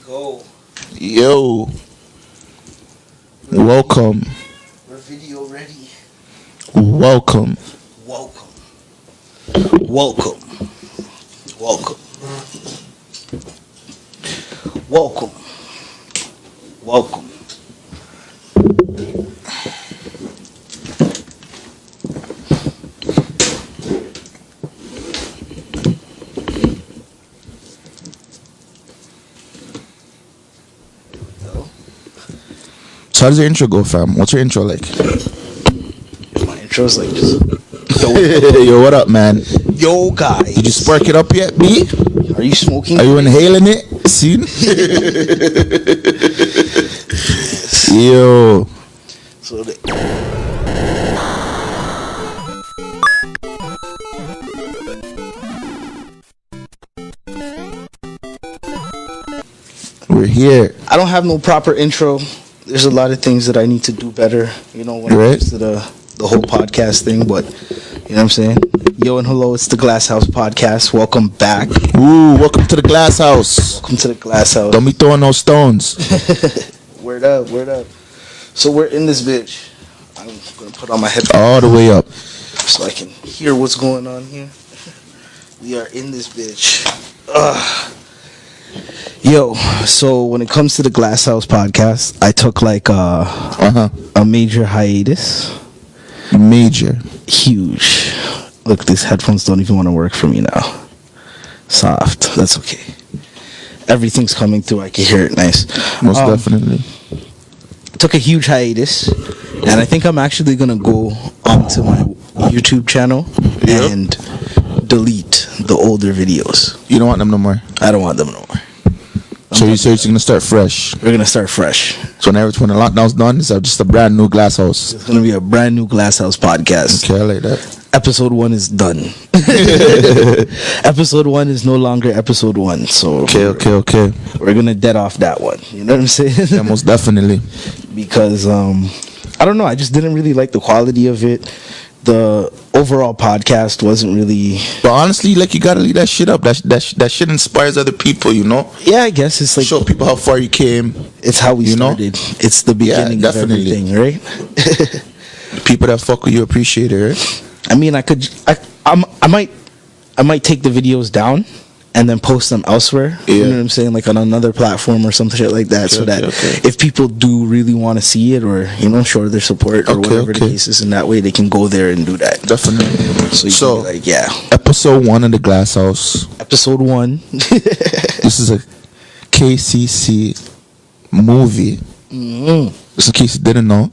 Go. Yo. Welcome. We're video ready. Welcome. Welcome. Welcome. Welcome. Welcome. Welcome. So how does your intro go, fam? What's your intro like? My intro's like just Yo, what up, man? yo guys. Did you spark it up yet, B? Are you smoking? Are you inhaling it? See? Yo. So We're here. I don't have no proper intro. There's a lot of things that I need to do better, you know, when it comes to the whole podcast thing, but you know what I'm saying? Yo and hello, it's the Glass House Podcast. Welcome back. Ooh, welcome to the Glass House. Welcome to the Glass House. Don't be throwing no stones. Word up, word up. So we're in this bitch. I'm gonna put on my headphones All the way up. so I can hear what's going on here. We are in this bitch. Yo, so when it comes to the Glass House Podcast, I took like a major hiatus. Major. Huge. Look, these headphones don't even want to work for me now. Soft. That's okay. Everything's coming through. I can hear it nice. Most definitely. Took a huge hiatus, and I think I'm actually gonna go onto my YouTube channel and delete the older videos. You don't want them no more. I don't want them no more. So you're gonna start fresh. We're gonna start fresh. So when the lockdown's done, it's just a brand new Glass House. It's gonna be a brand new Glass House Podcast. Okay, I like that. Episode 1 is done. Episode 1 is no longer episode 1. So Okay. we're gonna dead off that one. You know what I'm saying? Yeah, most definitely. Because I don't know, I just didn't really like the quality of it. The overall podcast wasn't really. But honestly, like, you gotta leave that shit up. That shit inspires other people, you know. Yeah, I guess it's like Show people how far you came. it's how we started. It's the beginning of definitely. everything, right? People that fuck with you appreciate it, right? I mean, I might take the videos down and then post them elsewhere. Yeah. You know what I'm saying? Like on another platform or some shit like that. So that if people do really want to see it or, you know, show their support or whatever the case is, in that way they can go there and do that. Definitely. So you can be like, yeah. Episode 1 of the Glass House. Episode 1. This is a KCC movie. Mm-hmm. Just in case you didn't know.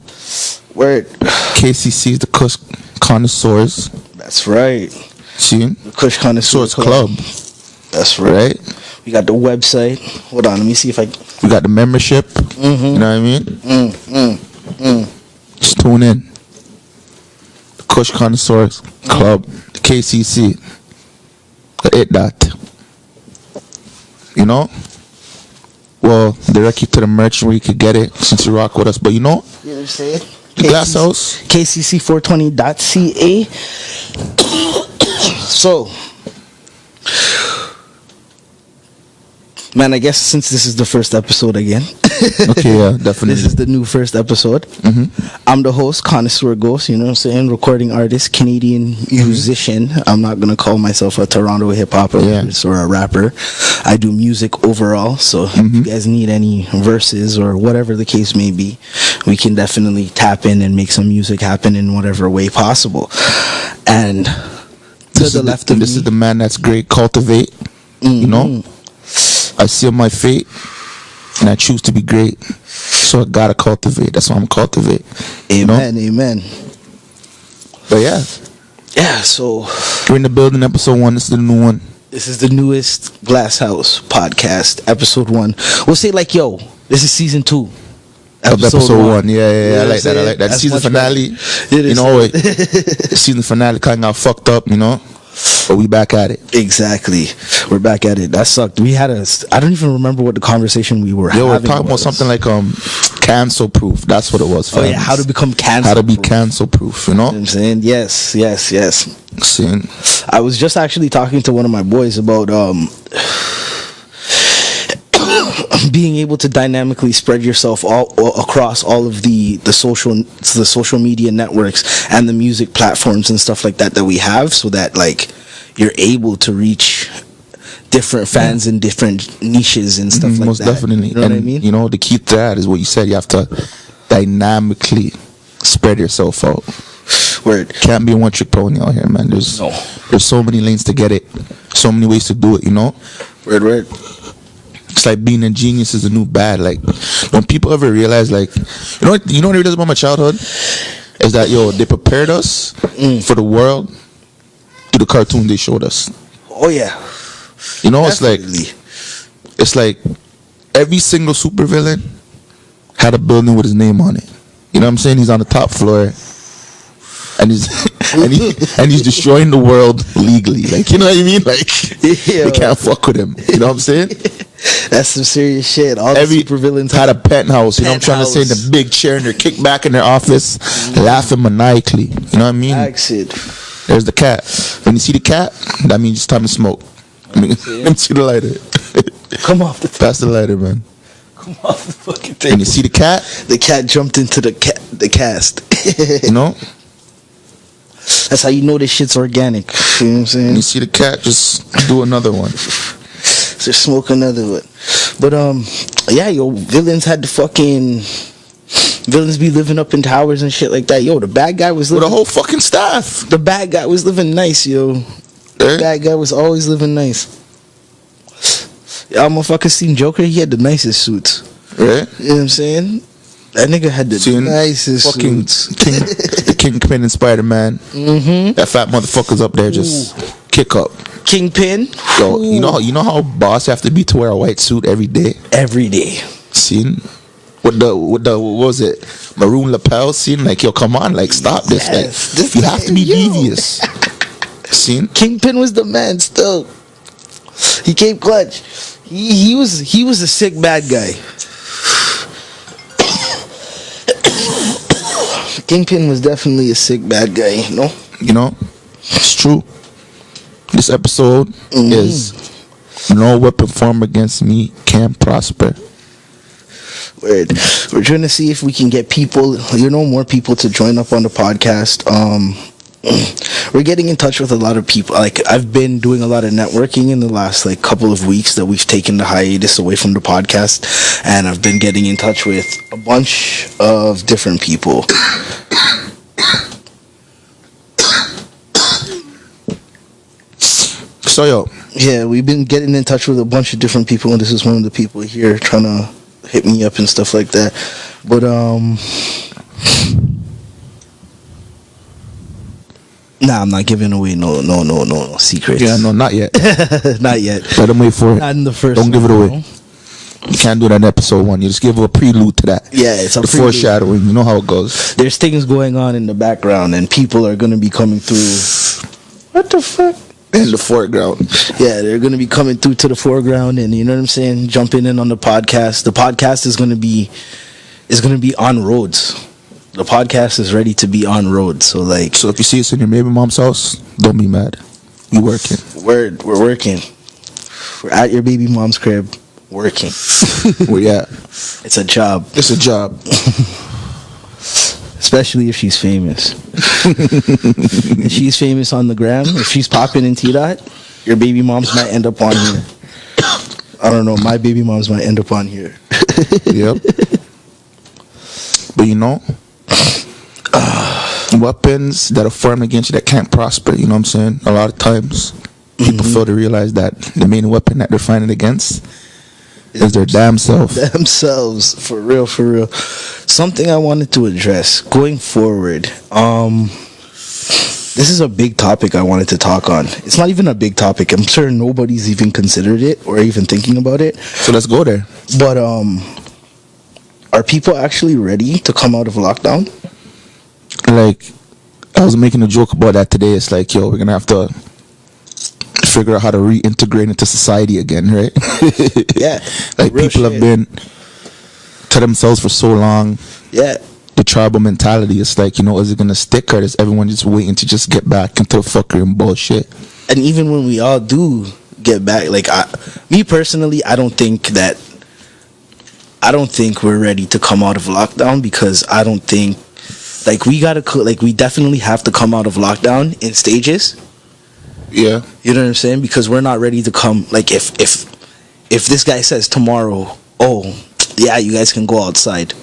Word. KCC is the Connoisseurs. That's right. See? The Kush Connoisseur Club. That's right. We got the website. Hold on, let me see if I. We got the membership. Mm-hmm. You know what I mean? Just tune in. The Kush Connoisseurs Club. The KCC. That. You know? Well, direct you to the merch where you could get it since you rock with us. But you know? You know what I'm saying? The Glass House. KCC420.ca. So, man, I guess since this is the first episode again. Okay, yeah, definitely. This is the new first episode. I'm the host, Connoisseur Ghost, you know what I'm saying? Recording artist, Canadian musician. I'm not going to call myself a Toronto hip-hop artist or a rapper. I do music overall. So if you guys need any verses or whatever the case may be, we can definitely tap in and make some music happen in whatever way possible. And to the left of me, this is the man that's great. Cultivate. You know? I seal my fate. And I choose to be great. So I gotta cultivate. That's why I'm cultivate. Amen, amen. But yeah. Yeah, so we're in the building, episode 1. This is the new one. This is the newest Glass House podcast, episode 1. We'll say like, yo, this is season 2. Episode 1. Yeah. I like that. That's Season finale. You know, the season finale kind of got fucked up, you know. But we back at it. Exactly. We're back at it. That sucked. We had I don't even remember what the conversation we were having. We're talking about something like cancel proof. That's what it was. Oh yeah, how to become cancel. How to be cancel proof. You know what I'm saying? Yes. Seeing. I was just actually talking to one of my boys about being able to dynamically spread yourself all across all of the social media networks and the music platforms and stuff like that we have, so that like you're able to reach different fans in different niches and stuff like most that. Most definitely. You know what I mean? You know, the key to that is what you said. You have to dynamically spread yourself out. Word. Can't be a one trick pony out here, man. There's so many lanes to get it, so many ways to do it. You know. Word. It's like being a genius is the new bad. Like, don't people ever realize, like, you know what I realized about my childhood is that they prepared us for the world through the cartoon they showed us. Oh yeah. You know, Definitely. it's like every single supervillain had a building with his name on it. You know what I'm saying? He's on the top floor, and he's destroying the world legally. Like, you know what I mean? Like, they can't fuck with him. You know what I'm saying? That's some serious shit. Every supervillains had a penthouse. You know what I'm trying to say? In the big chair, and they're kicked back in their office, laughing maniacally. You know what I mean? Exit. There's the cat. When you see the cat, that means it's time to smoke. Let me see the lighter. Come off the table. Pass the lighter, man. Come off the fucking table. When you see the cat jumped into the cast. You know? That's how you know this shit's organic. You know what I'm saying? When you see the cat, just do another one. Just smoke another one. But villains had villains be living up in towers and shit like that. The bad guy was living with a whole fucking staff. The bad guy was living nice, The bad guy was always living nice. Y'all motherfuckers seen Joker? He had the nicest suits. Right? You know what I'm saying? That nigga had the nicest fucking suits. Kingpin and Spider-Man. Mm-hmm. That fat motherfucker's up there just kick up. Kingpin. Yo, you know how boss have to be to wear a white suit every day? Every day. Seen? With the what was it? Maroon lapel? Seen? Like, yo, come on, like, stop this. Yes, like, you have to be devious. Seen? Kingpin was the man still. He came clutch. He was a sick bad guy. Kingpin was definitely a sick bad guy, You know? It's true. This episode is no weapon formed against me can prosper. Word. We're trying to see if we can get people, more people to join up on the podcast. We're getting in touch with a lot of people. Like, I've been doing a lot of networking in the last couple of weeks that we've taken the hiatus away from the podcast, and I've been getting in touch with a bunch of different people. So yeah, we've been getting in touch with a bunch of different people, and this is one of the people here trying to hit me up and stuff like that. But nah, I'm not giving away no secrets. Yeah, no, not yet. Not yet. Let them wait for it. Not in the first. Don't give it away. You can't do that in episode 1. You just give a prelude to that. Yeah, it's a prelude. Foreshadowing. You know how it goes. There's things going on in the background, and people are gonna be coming through. What the fuck? In the foreground. Yeah, they're gonna be coming through to the foreground, and you know what I'm saying, jumping in on the podcast. The podcast is gonna be on roads. The podcast is ready to be on roads. So if you see us in your baby mom's house, don't be mad. We working. We're working. We're at your baby mom's crib working. Where you at? It's a job. It's a job. Especially if she's famous. If she's famous on the gram, if she's popping in T-Dot, your baby moms might end up on here. I don't know, my baby moms might end up on here. Yep. But weapons that are formed against you that can't prosper, you know what I'm saying? A lot of times people fail to realize that the main weapon that they're fighting against is their damn self. Themselves, for real. Something I wanted to address going forward. This is a big topic I wanted to talk on. It's not even a big topic. I'm sure nobody's even considered it or even thinking about it. So let's go there. But are people actually ready to come out of lockdown? Like, I was making a joke about that today. It's like, yo, we're gonna have to figure out how to reintegrate into society again, right? Yeah. Like Real people shit. have been to themselves for so long. Yeah. The tribal mentality, it's like, you know, is it gonna stick, or is everyone just waiting to just get back into the fuckery and bullshit? And even when we all do get back, like me personally, I don't think we're ready to come out of lockdown, because I don't think, like, we definitely have to come out of lockdown in stages. Yeah. You know what I'm saying? Because we're not ready to come, like, if this guy says tomorrow, oh yeah, you guys can go outside,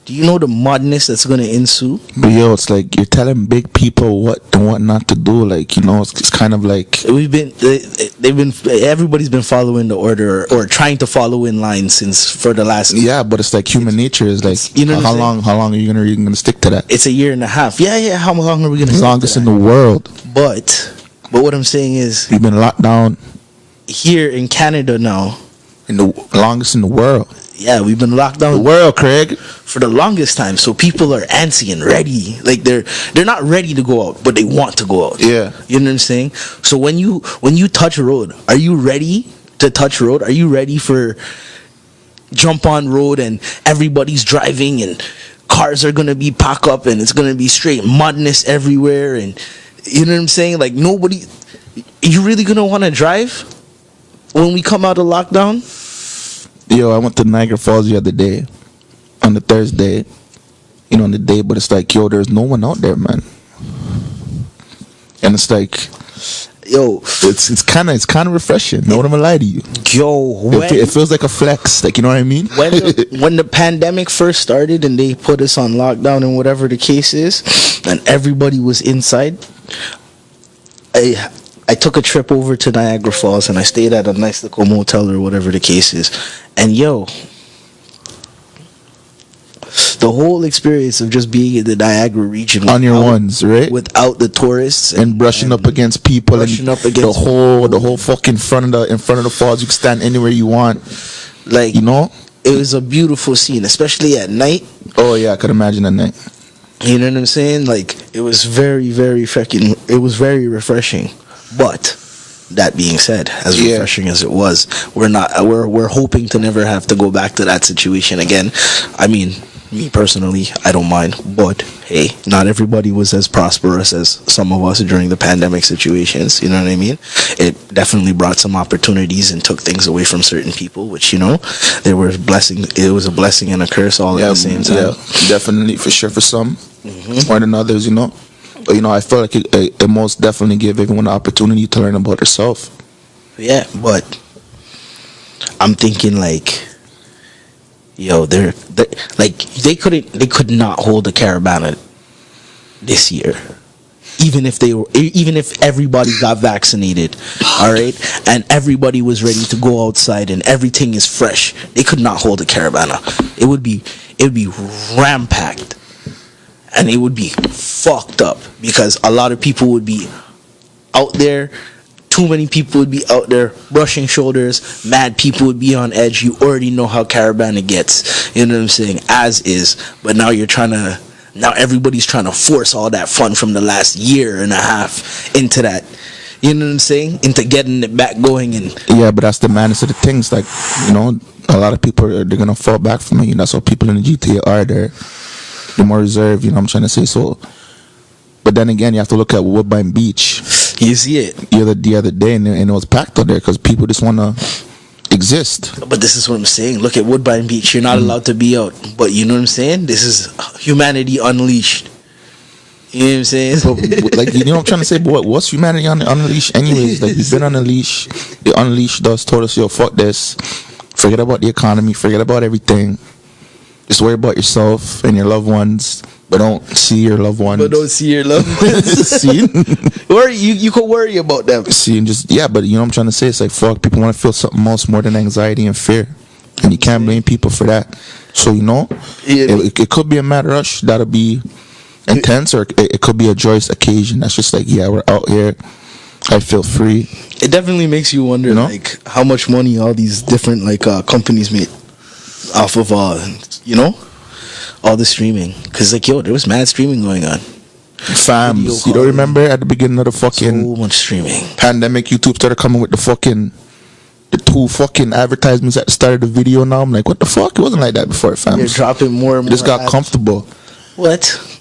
do you know the madness that's gonna ensue? But yo, it's like you're telling big people what and what not to do. Like, you know, it's kind of like everybody's been following the order, or trying to follow in line for the last. Yeah, but it's like human nature is like, you know, how long are you gonna stick to that? It's a year and a half. Yeah. How long are we gonna? The longest in the world. But what I'm saying is, we've been locked down here in Canada now. In the longest in the world. Yeah, we've been locked down the world, Craig, for the longest time. So people are antsy and ready. Like they're not ready to go out, but they want to go out. Yeah. You know what I'm saying? So when you touch road, are you ready to touch road? Are you ready for jump on road and everybody's driving and cars are gonna be packed up and it's gonna be straight madness everywhere, and you know what I'm saying? Like nobody, you really gonna want to drive when we come out of lockdown? Yo, I went to Niagara Falls the other day, on the Thursday, you know, on the day, but it's like, yo, there's no one out there, man. And it's like, yo, it's kind of refreshing. No one gonna lie to you. Yo, it feels like a flex, like, you know what I mean? When the pandemic first started and they put us on lockdown and whatever the case is, and everybody was inside, I took a trip over to Niagara Falls and I stayed at a nice little motel or whatever the case is. And yo, the whole experience of just being in the Niagara region on your ones, right? Without the tourists and brushing up against people, and the whole fucking in front of the falls, you can stand anywhere you want. Like, you know? It was a beautiful scene, especially at night. Oh yeah, I could imagine at night. You know what I'm saying? Like, it was very, very it was very refreshing. But that being said, as refreshing as it was, we're hoping to never have to go back to that situation again. I mean, me personally, I don't mind, but hey, not everybody was as prosperous as some of us during the pandemic situations. You know what I mean? It definitely brought some opportunities and took things away from certain people, which, you know, it was a blessing and a curse all at the same time. Yeah, definitely, for sure, for some more than others, you know. But, you know, I feel like it most definitely gave everyone the opportunity to learn about themselves. Yeah, but I'm thinking like, yo, they could not hold a Caravana this year, even if everybody got vaccinated, all right, and everybody was ready to go outside and everything is fresh. They could not hold a Caravana. It would be rampacked. And it would be fucked up because a lot of people would be out there. Too many people would be out there brushing shoulders. Mad people would be on edge. You already know how Caravana gets. You know what I'm saying? As is. But now now everybody's trying to force all that fun from the last year and a half into that. You know what I'm saying? Into getting it back going. And yeah, but that's the madness of the things. Like, you know, a lot of people, they're going to fall back from it. And that's what people in the GTA are. They're more reserved, you know what I'm trying to say. So, but then again, you have to look at Woodbine Beach. You see it the other day, and it was packed out there because people just want to exist. But this is what I'm saying. Look at Woodbine Beach. You're not allowed to be out, but you know what I'm saying. This is humanity unleashed. You know what I'm saying? But, like, you know what I'm trying to say. But what's humanity unleashed? Anyways, like, we've been on a leash. The unleashed us told us, yo, fuck this. Forget about the economy. Forget about everything. Just worry about yourself and your loved ones, but don't see your loved ones. See? You could worry about them. See, and just, but you know what I'm trying to say? It's like, fuck, people want to feel something else more than anxiety and fear. And you can't blame people for that. So, you know, it could be a mad rush that'll be intense, or it could be a joyous occasion that's just like, we're out here. I feel free. It definitely makes you wonder, like, how much money all these different, like, companies make off of you know, all the streaming. Because, like, yo, there was mad streaming going on. Fams, you don't remember at the beginning of the fucking so much streaming pandemic, YouTube started coming with the 2 fucking advertisements at the start of the video. Now I'm like, what the fuck? It wasn't like that before, fam. They're dropping more and more. It just got ads. comfortable. What?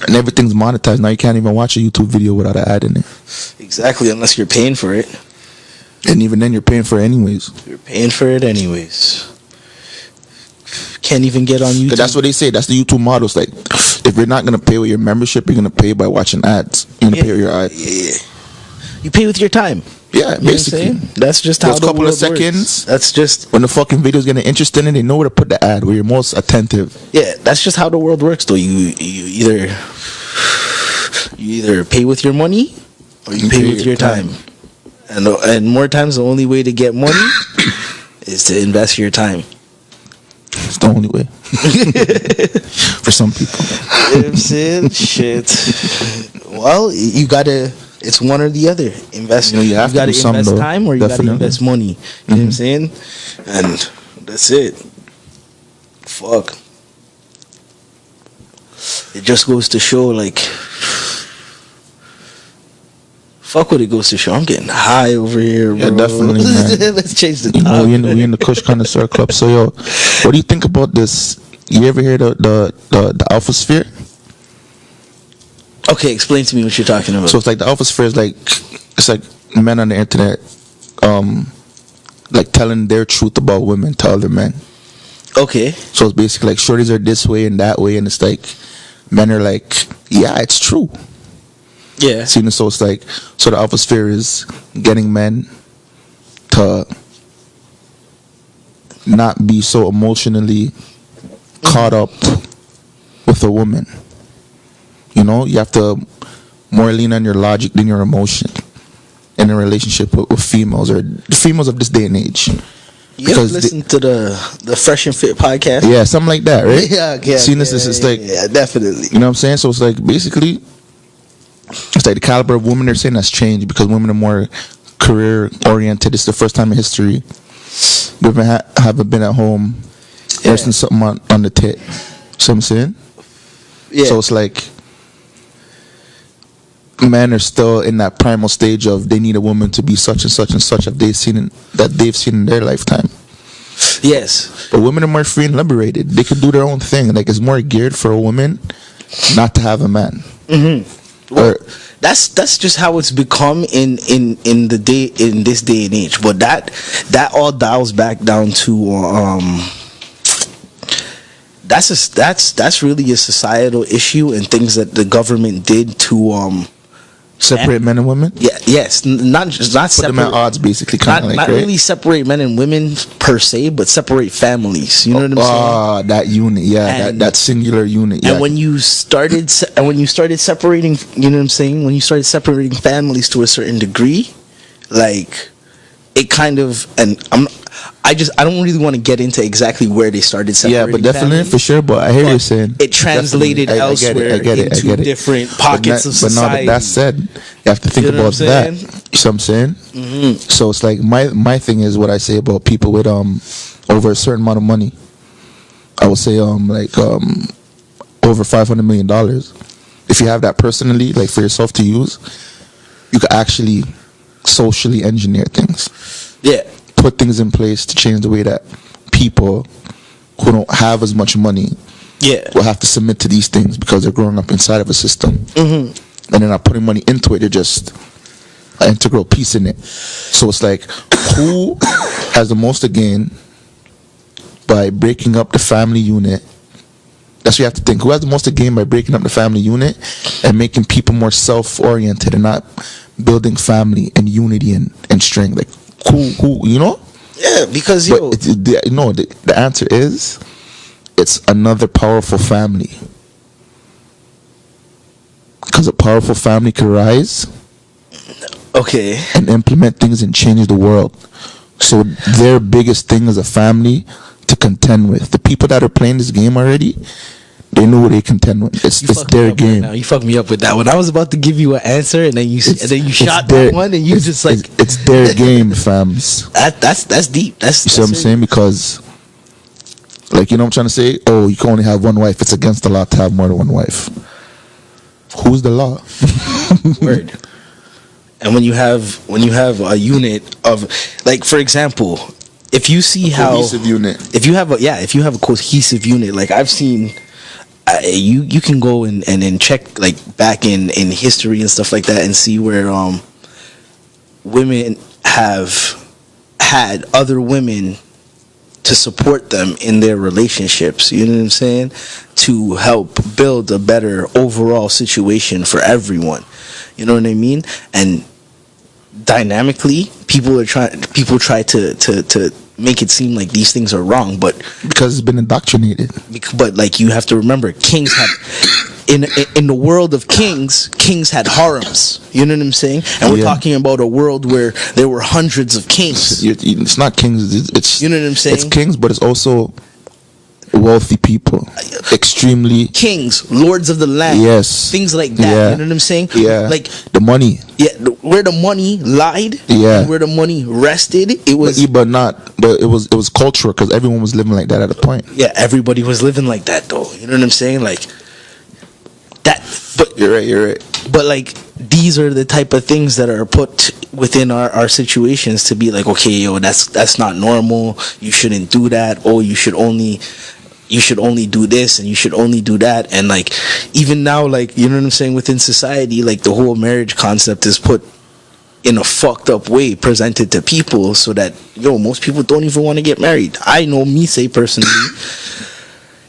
And everything's monetized. Now you can't even watch a YouTube video without an ad in it. Exactly, unless you're paying for it. And even then, you're paying for it anyways. You're paying for it anyways. Can't even get on YouTube. 'Cause that's what they say. That's the YouTube model. It's like, if you're not going to pay with your membership, you're going to pay by watching ads. You're going to pay with your ads. Yeah. You pay with your time. Yeah, You know basically. what I'm saying? That's just how Those the couple of world seconds. works. That's just When the fucking video's getting interested in, they know where to put the ad, where you're most attentive. yeah. That's just how the world works. Though you either pay with your money or you pay with your time. And more times the only way to get money is to invest your time. It's the only way. For some people. You know what I'm saying? Shit. Well, you gotta. It's one or the other. Invest. You have to gotta do some, invest though. time, or you Definitely. gotta invest money. You know what I'm saying? And that's it. Fuck. It just goes to show, like. Fuck what it goes to show. I'm getting high over here, bro. Yeah, definitely, man. Let's change the You know, topic. we in the Kush Connoisseur Club. So, yo, what do you think about this? You ever hear the alpha sphere? Okay, explain to me what you're talking about. So it's like the alpha sphere is like, it's like men on the internet, like telling their truth about women to other men. Okay. So it's basically like shorties are this way and that way, and it's like men are like, yeah, it's true. Yeah. So it's like, so the alpha sphere is getting men to not be so emotionally caught up with a woman. You know, you have to more lean on your logic than your emotion in a relationship with females, or the females of this day and age. You ever listen to the Fresh and Fit podcast? Yeah, something like that, right? Yeah. Seeing this, it's like, yeah, definitely. you know what I'm saying? So it's like, basically, it's like the caliber of women they're saying has changed because women are more career oriented. It's the first time in history women haven't been at home nursing something on the tit. See what I'm saying? Yeah. So it's like men are still in that primal stage of they need a woman to be such and such and such that they've seen in their lifetime. Yes. But women are more free and liberated. They can do their own thing. Like, it's more geared for a woman not to have a man. Mm-hmm. Well, that's just how it's become in this day and age. But that all dials back down to that's really a societal issue and things that the government did to separate men and women. Yeah. Yes. Not Put separate. them at odds, basically. Kind of like, not right? really separate men and women per se, but separate families. You know what I'm saying? Ah, that unit, yeah, that singular unit. Yeah. And when you started separating, you know what I'm saying? When you started separating families to a certain degree, like it kind of, and I don't really want to get into exactly where they started separating. Yeah, but definitely families, for sure. But I hear you saying it translated elsewhere into different pockets of society. But now that said, you have to think You know about what I'm that. saying? You know what I'm saying? Mm-hmm. So it's like my thing is what I say about people with over a certain amount of money. I would say over $500 million. If you have that personally, like for yourself to use, you could actually socially engineer things. Yeah. Put things in place to change the way that people who don't have as much money will have to submit to these things because they're growing up inside of a system. Mm-hmm. And they're not putting money into it. They're just an integral piece in it. So it's like, who has the most to gain by breaking up the family unit? That's what you have to think. Who has the most to gain by breaking up the family unit and making people more self-oriented and not building family and unity and strength? Like, who, you know? Yeah, because the answer is it's another powerful family. Because a powerful family can rise, okay, and implement things and change the world. So their biggest thing is a family to contend with. The people that are playing this game already, they know what they contend with. It's their game. Right now. You fucked me up with that one. I was about to give you an answer, and then you shot that one, and you just like it's their game, fams. That's deep. You see what I'm saying? Because, like, you know what I'm trying to say? Oh, you can only have one wife. It's against the law to have more than one wife. Who's the law? Word. And when you have a unit of, like, for example, if you see how cohesive unit. If you have a cohesive unit, like I've seen, you can go and check like back in history and stuff like that and see where women have had other women to support them in their relationships, you know what I'm saying, to help build a better overall situation for everyone, you know what I mean. And dynamically, people try to make it seem like these things are wrong, but because it's been indoctrinated. But like, you have to remember, kings had in the world of kings had harems, you know what I'm saying. And we're talking about a world where there were hundreds of kings. It's not kings, it's, you know what I'm saying, it's kings, but it's also wealthy people, extremely kings, lords of the land, yes, things like that. Yeah. You know what I'm saying? Yeah, like the money. Yeah, where the money lied. Yeah, and where the money rested. It was, but it was cultural, because everyone was living like that at a point. Yeah, everybody was living like that though. You know what I'm saying? Like that. But you're right. But like, these are the type of things that are put within our situations to be like, okay, yo, that's not normal. You shouldn't do that. Oh, you should only do this and you should only do that. And like, even now, like, you know what I'm saying, within society, like, the whole marriage concept is put in a fucked up way, presented to people, so that, yo, most people don't even want to get married. I know me say personally,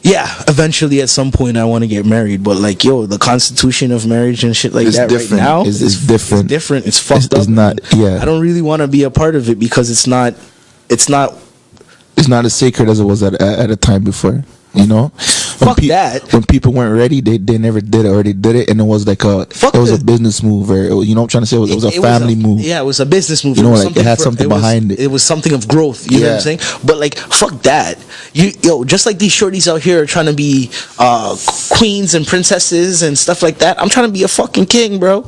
yeah, eventually at some point I want to get married, but like, yo, the constitution of marriage and shit like that different. right now is different. It's different. It's fucked up. It's not. Yeah, I don't really want to be a part of it, because it's not as sacred as it was at a time before. You know, that. When people weren't ready, they never did it, or they did it, and it was like a business move, or you know what I'm trying to say. It was a family move. Yeah, it was a business move. You know, like, it had something behind it. It was something of growth. You know what I'm saying? But like, fuck that. Just like these shorties out here are trying to be queens and princesses and stuff like that. I'm trying to be a fucking king, bro.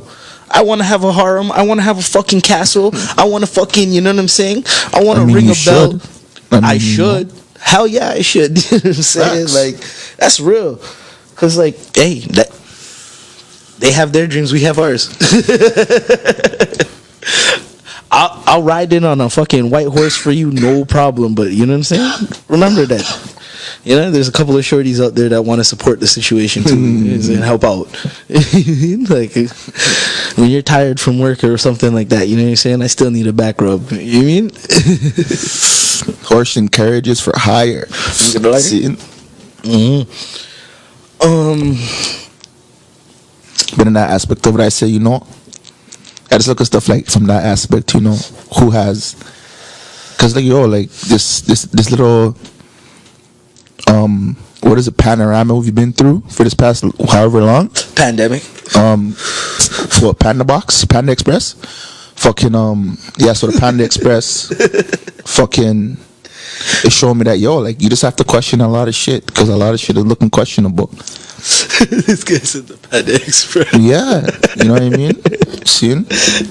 I want to have a harem. I want to have a fucking castle. I want to fucking, you know what I'm saying? I want to ring a bell. I should. Hell yeah, I should. You know what I'm saying? Facts. Like, that's real. Because, like, hey, they have their dreams, we have ours. I'll ride in on a fucking white horse for you, no problem. But, you know what I'm saying? Remember that. You know, there's a couple of shorties out there that want to support the situation too and help out. Like, when you're tired from work or something like that, you know what I'm saying? I still need a back rub. You mean? Horse and carriages for hire. But in that aspect of it, I say, you know, I just look at stuff like from that aspect, you know, who has, because like, yo, like this little what is it, panorama we've been through for this past however long pandemic, what, Panda Express, fucking so the Panda Express fucking is showing me that, yo, like, you just have to question a lot of shit, because a lot of shit is looking questionable. This guy said the Panda Express. Yeah, you know what I mean? Seeing?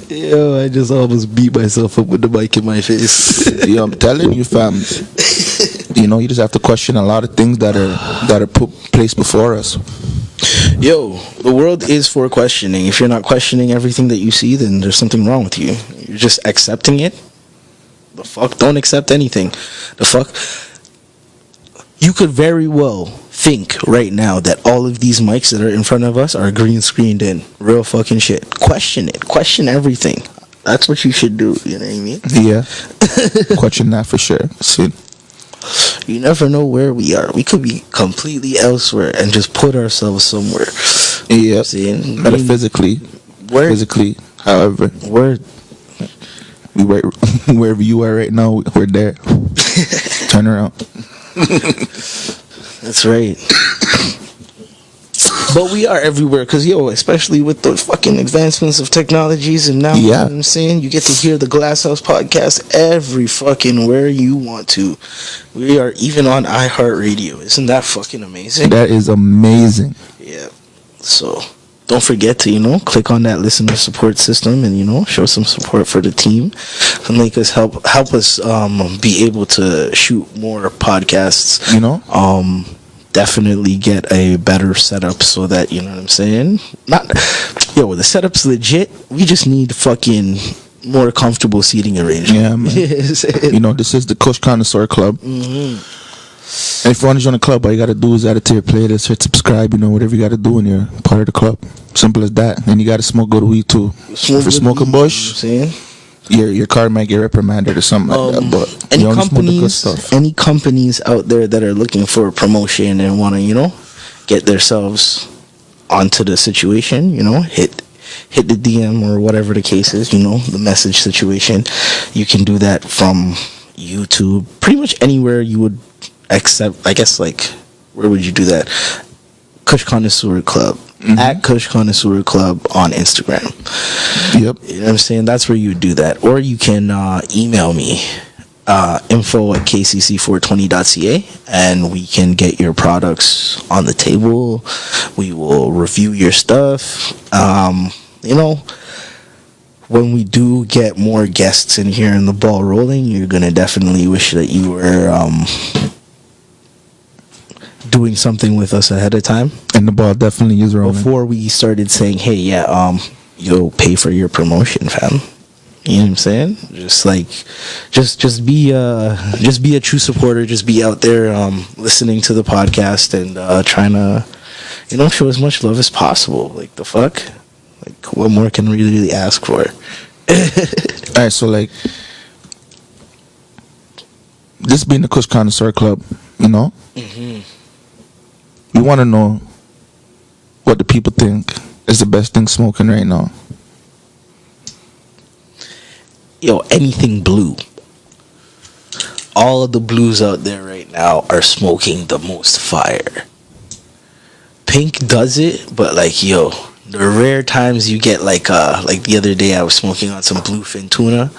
Yo, I just almost beat myself up with the mic in my face. Yo, I'm telling you, fam. You know, you just have to question a lot of things that are placed before us. Yo, the world is for questioning. If you're not questioning everything that you see, then there's something wrong with you. You're just accepting it. The fuck? Don't accept anything. The fuck? You could very well think right now that all of these mics that are in front of us are green screened in. Real fucking shit. Question it. Question everything. That's what you should do. You know what I mean? Yeah. Question that for sure. See? You never know where we are. We could be completely elsewhere and just put ourselves somewhere. Yeah. See? Metaphysically. Physically. However. Word. Wherever you are right now, we're there. Turn around. That's right. But we are everywhere, because, yo, especially with the fucking advancements of technologies, and now, you know what I'm saying, you get to hear the Glass House podcast every fucking where you want to. We are even on iHeartRadio. Isn't that fucking amazing? That is amazing. Yeah. So don't forget to, you know, click on that listener support system and, you know, show some support for the team and make us help us be able to shoot more podcasts. You know? definitely get a better setup so that, you know what I'm saying? The setup's legit. We just need fucking more comfortable seating arrangement. Yeah, man. You know, this is the Kush Connoisseur Club. And if you want to join the club, all you got to do is add it to your playlist, hit subscribe, you know, whatever you got to do when you're part of the club. Simple as that. And you got to smoke good weed too. If you smoke a bush, your car might get reprimanded or something like that. But any companies out there that are looking for promotion and want to, you know, get themselves onto the situation, you know, hit the DM or whatever the case is, you know, the message situation. You can do that from YouTube, pretty much anywhere you would accept. I guess, like, where would you do that? Kush Connoisseur Club. At Kush Connoisseur Club on Instagram. Yep. You know what I'm saying? That's where you would do that. Or you can email me, info@kcc420.ca, and we can get your products on the table. We will review your stuff. You know, when we do get more guests in here and the ball rolling, you're going to definitely wish that you were doing something with us ahead of time. And the ball definitely is rolling. Before we started saying, hey, you'll pay for your promotion, fam. You know what I'm saying? Just like, just be a true supporter. Just be out there, listening to the podcast and trying to, you know, show as much love as possible. Like, the fuck? Like, what more can we really ask for? Alright, so like, this being the Kush Connoisseur Club, you know, we want to know what the people think is the best thing smoking right now. Yo, anything blue. All of the blues out there right now are smoking the most fire. Pink does it, but like, yo, the rare times you get like the other day I was smoking on some bluefin tuna.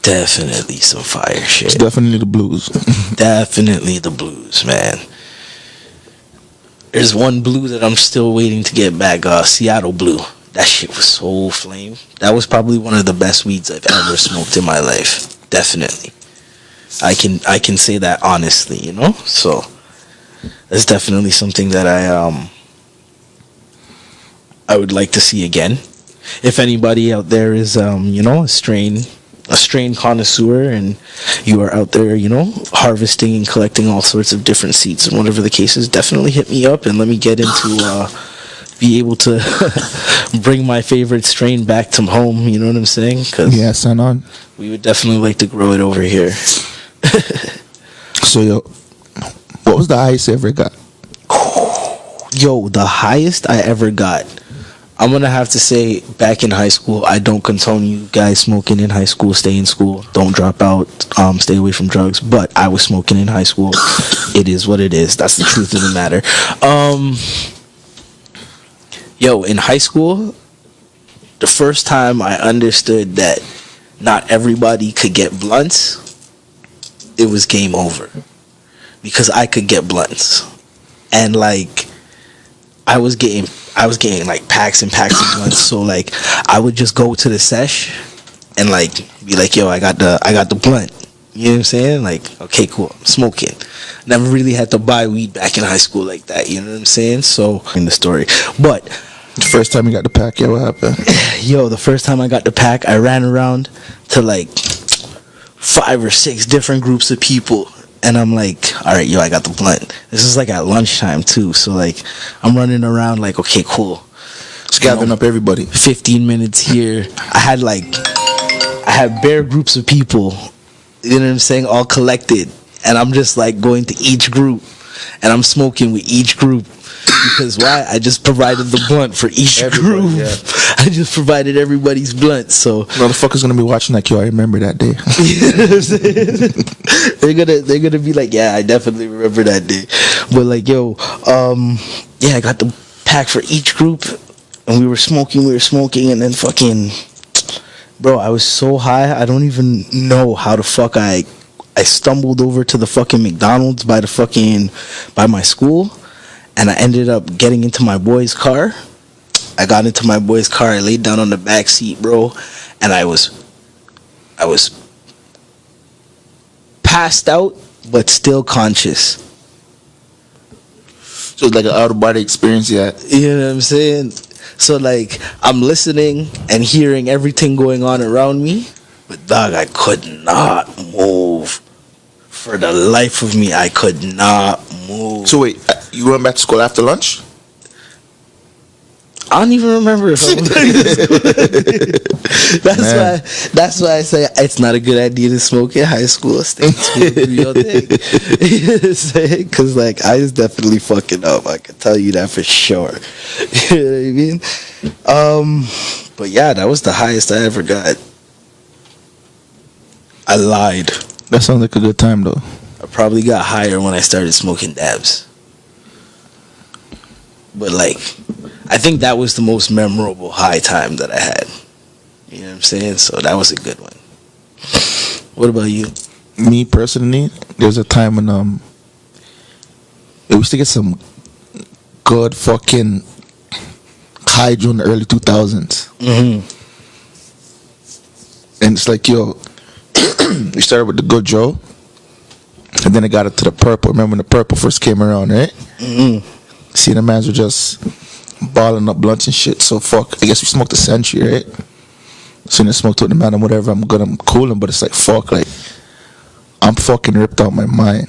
Definitely some fire shit. It's definitely the blues. Definitely the blues, man. There's one blue that I'm still waiting to get back, Seattle blue. That shit was so flame. That was probably one of the best weeds I've ever smoked in my life. Definitely. I can say that honestly, you know? So that's definitely something that I would like to see again. If anybody out there is you know, a strain connoisseur and you are out there, you know, harvesting and collecting all sorts of different seeds and whatever the case is, definitely hit me up and let me get into be able to bring my favorite strain back to home, you know what I'm saying? Cause yeah, sign on. We would definitely like to grow it over here. So, yo, what was the highest you ever got? Yo, the highest I ever got, I'm going to have to say back in high school. I don't condone you guys smoking in high school. Stay in school. Don't drop out. Stay away from drugs. But I was smoking in high school. It is what it is. That's the truth of the matter. Yo, in high school, the first time I understood that not everybody could get blunts, it was game over. Because I could get blunts. And like, I was getting like packs and packs of blunts. So like, I would just go to the sesh and like be like, yo, I got the blunt. You know what I'm saying? Like, okay, cool, I'm smoking. Never really had to buy weed back in high school like that. You know what I'm saying? So in the story, but the first time you got the pack, yeah, what happened? Yo, the first time I got the pack, I ran around to like 5 or 6 different groups of people. And I'm like, all right, yo, I got the blunt. This is like at lunchtime too. So like, I'm running around like, okay, cool. Just gathering up everybody. 15 minutes here. I had bare groups of people, you know what I'm saying, all collected. And I'm just like going to each group. And I'm smoking with each group. Because why? I just provided the blunt for each group. Yeah. I just provided everybody's blunt. So motherfuckers gonna be watching like, yo, I remember that day. You know what I'm saying? They're gonna be like, yeah, I definitely remember that day. But like, yo, yeah, I got the pack for each group, and we were smoking, and then fucking, bro, I was so high, I don't even know how the fuck I stumbled over to the fucking McDonald's by my school. And I ended up getting into my boy's car. I got into my boy's car. I laid down on the back seat, bro. And I was passed out, but still conscious. So it's like an out of body experience, yeah. You know what I'm saying? So like I'm listening and hearing everything going on around me, but dog, I could not move. For the life of me, I could not move. So wait, you went back to school after lunch? I don't even remember if I went back to school. That's why I say it's not a good idea to smoke in high school. Stay in school, do your thing. You know what I'm saying? Because like I was definitely fucking up. I can tell you that for sure. You know what I mean? But yeah, that was the highest I ever got. I lied. That sounds like a good time though. I probably got higher when I started smoking dabs. But like, I think that was the most memorable high time that I had. You know what I'm saying? So that was a good one. What about you? Me personally, there was a time when we used to get some good fucking high during the early 2000s. Mm-hmm. And it's like, yo, we started with the good Joe, and then it got it to the purple. Remember when the purple first came around, right? Mm-hmm. See, the mans were just balling up blunts and shit. So fuck, I guess we smoked a century, right? So I smoked with the man and whatever. I'm good, I'm cooling, but it's like fuck, like I'm fucking ripped out my mind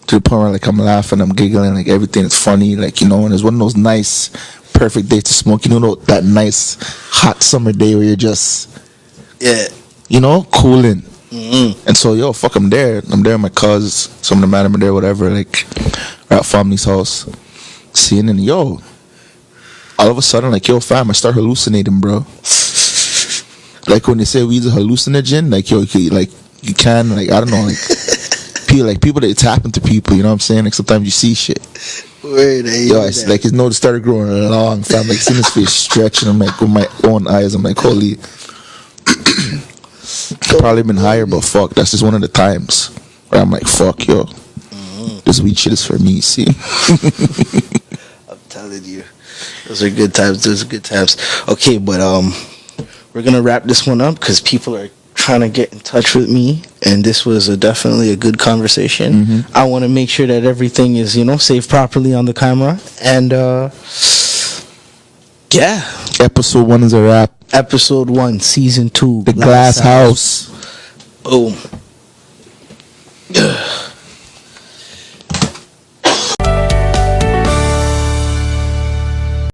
to the point where like I'm laughing, I'm giggling, like everything is funny, like you know. And it's one of those nice, perfect days to smoke. You know that nice hot summer day where you're just you know, cooling. Mm-hmm. And so, yo, fuck, I'm there with my cuz, some of the man are there, whatever, like, we're at family's house, seeing, and yo, all of a sudden, like, yo, fam, I start hallucinating, bro. Like, when they say weed's a hallucinogen, like, yo, you can, like, I don't know, like, people that it's happened to people, you know what I'm saying? Like, sometimes you see shit. Word, yo, it's like his nose started growing long, fam, like, seeing his face stretching, I'm like, with my own eyes, I'm like, holy... Probably been higher, but fuck, that's just one of the times where I'm like, fuck, yo, this weed shit is for me, see? I'm telling you, those are good times. Okay, but we're gonna wrap this one up because people are trying to get in touch with me, and this was definitely a good conversation. Mm-hmm. I want to make sure that everything is, you know, saved properly on the camera, and yeah, episode 1 is a wrap. Episode 1, season 2, the Glass House. Boom.